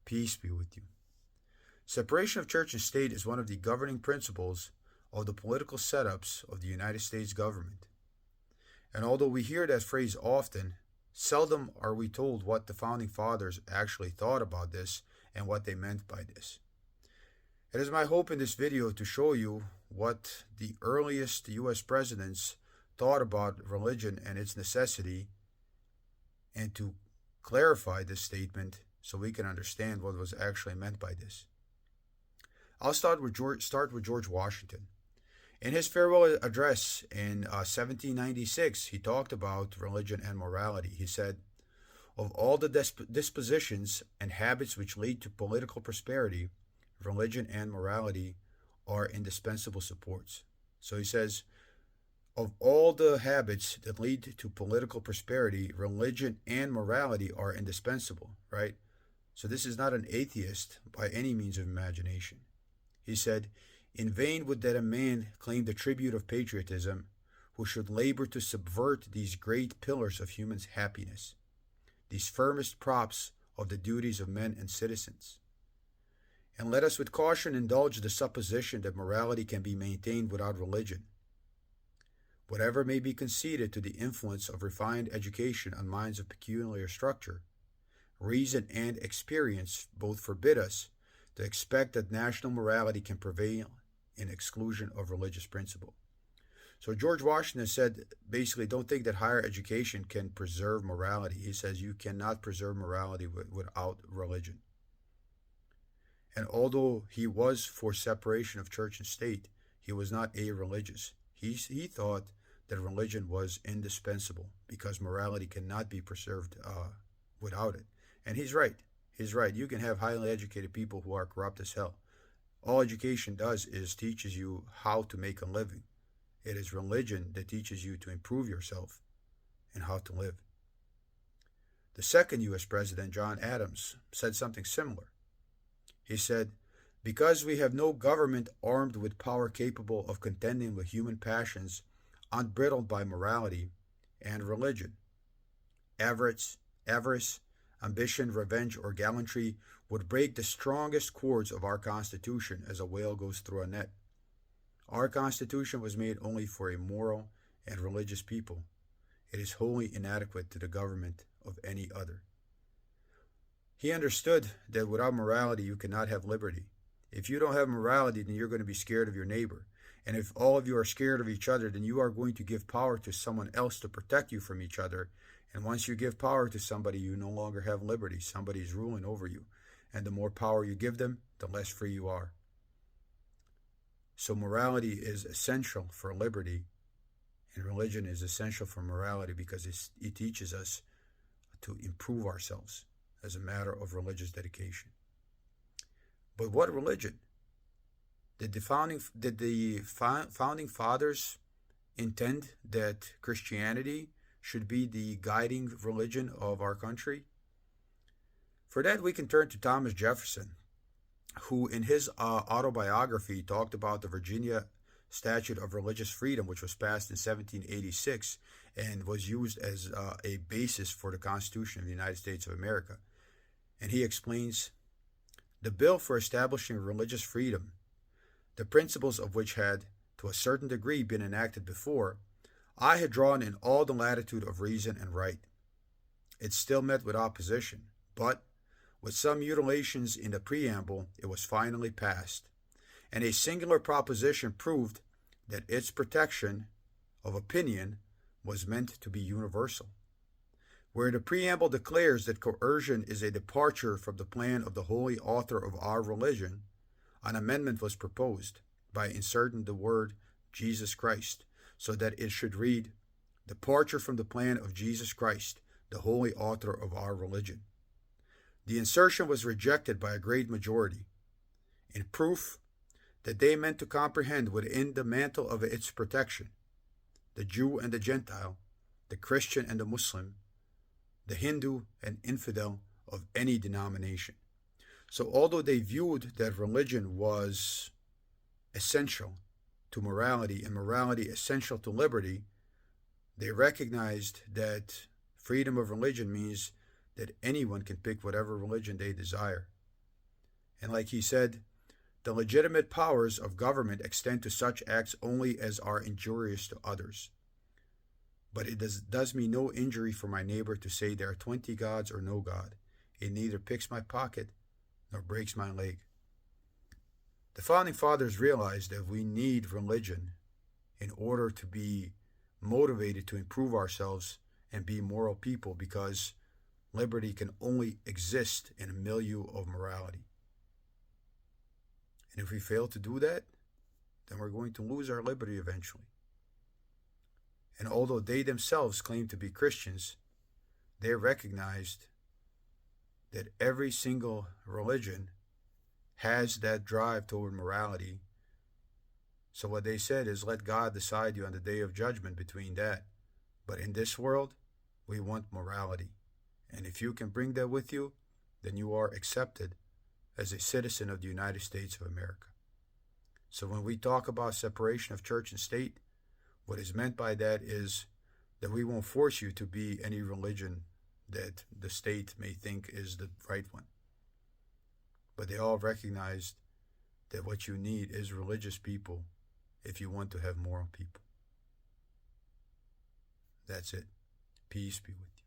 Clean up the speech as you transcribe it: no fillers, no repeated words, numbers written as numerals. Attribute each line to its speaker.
Speaker 1: Peace be with you. Separation of church and state is one of the governing principles of the political setups of the United States government. And although we hear that phrase often, seldom are we told what the founding fathers actually thought about this and what they meant by this. It is my hope in this video to show you what the earliest U.S. presidents thought about religion and its necessity, and to clarify this statement so we can understand what was actually meant by this. I'll start with George Washington. In his farewell address in 1796, he talked about religion and morality. He said, "Of all the dispositions and habits which lead to political prosperity, religion and morality are indispensable supports." So he says, of all the habits that lead to political prosperity, religion and morality are indispensable, right? So this is not an atheist by any means of imagination. He said, "In vain would that a man claim the tribute of patriotism who should labor to subvert these great pillars of human happiness, these firmest props of the duties of men and citizens. And let us with caution indulge the supposition that morality can be maintained without religion. Whatever may be conceded to the influence of refined education on minds of peculiar structure, reason and experience both forbid us to expect that national morality can prevail in exclusion of religious principle." So George Washington said, basically, don't think that higher education can preserve morality. He says you cannot preserve morality without religion. And although he was for separation of church and state, he was not a-religious. He thought that religion was indispensable because morality cannot be preserved without it. And he's right. He's right. You can have highly educated people who are corrupt as hell. All education does is teaches you how to make a living. It is religion that teaches you to improve yourself and how to live. The second U.S. president, John Adams, said something similar. He said, "Because we have no government armed with power capable of contending with human passions unbridled by morality and religion, avarice, ambition, revenge, or gallantry would break the strongest cords of our Constitution as a whale goes through a net. Our Constitution was made only for a moral and religious people. It is wholly inadequate to the government of any other." He understood that without morality you cannot have liberty. If you don't have morality, then you're going to be scared of your neighbor. And if all of you are scared of each other, then you are going to give power to someone else to protect you from each other. And once you give power to somebody, you no longer have liberty. Somebody is ruling over you. And the more power you give them, the less free you are. So morality is essential for liberty, and religion is essential for morality because it teaches us to improve ourselves as a matter of religious dedication. But what religion? Did the founding fathers intend that Christianity should be the guiding religion of our country? For that, we can turn to Thomas Jefferson, who in his autobiography talked about the Virginia Statute of Religious Freedom, which was passed in 1786 and was used as a basis for the Constitution of the United States of America. And he explains, "The bill for establishing religious freedom, the principles of which had, to a certain degree, been enacted before, I had drawn in all the latitude of reason and right. It still met with opposition, but, with some mutilations in the preamble, it was finally passed, and a singular proposition proved that its protection of opinion was meant to be universal. Where the preamble declares that coercion is a departure from the plan of the holy author of our religion, an amendment was proposed by inserting the word Jesus Christ, so that it should read, departure from the plan of Jesus Christ, the holy author of our religion. The insertion was rejected by a great majority, in proof that they meant to comprehend within the mantle of its protection the Jew and the Gentile, the Christian and the Muslim, the Hindu and infidel of any denomination. So although they viewed that religion was essential to morality and morality essential to liberty, they recognized that freedom of religion means that anyone can pick whatever religion they desire. And like he said, the legitimate powers of government extend to such acts only as are injurious to others. But it does me no injury for my neighbor to say there are 20 gods or no God. It neither picks my pocket nor breaks my leg. The Founding Fathers realized that we need religion in order to be motivated to improve ourselves and be moral people, because liberty can only exist in a milieu of morality. And if we fail to do that, then we're going to lose our liberty eventually. And although they themselves claim to be Christians, they recognized that every single religion has that drive toward morality. So what they said is, let God decide you on the day of judgment between that. But in this world, we want morality. And if you can bring that with you, then you are accepted as a citizen of the United States of America. So when we talk about separation of church and state, what is meant by that is that we won't force you to be any religion that the state may think is the right one. But they all recognized that what you need is religious people if you want to have moral people. That's it. Peace be with you.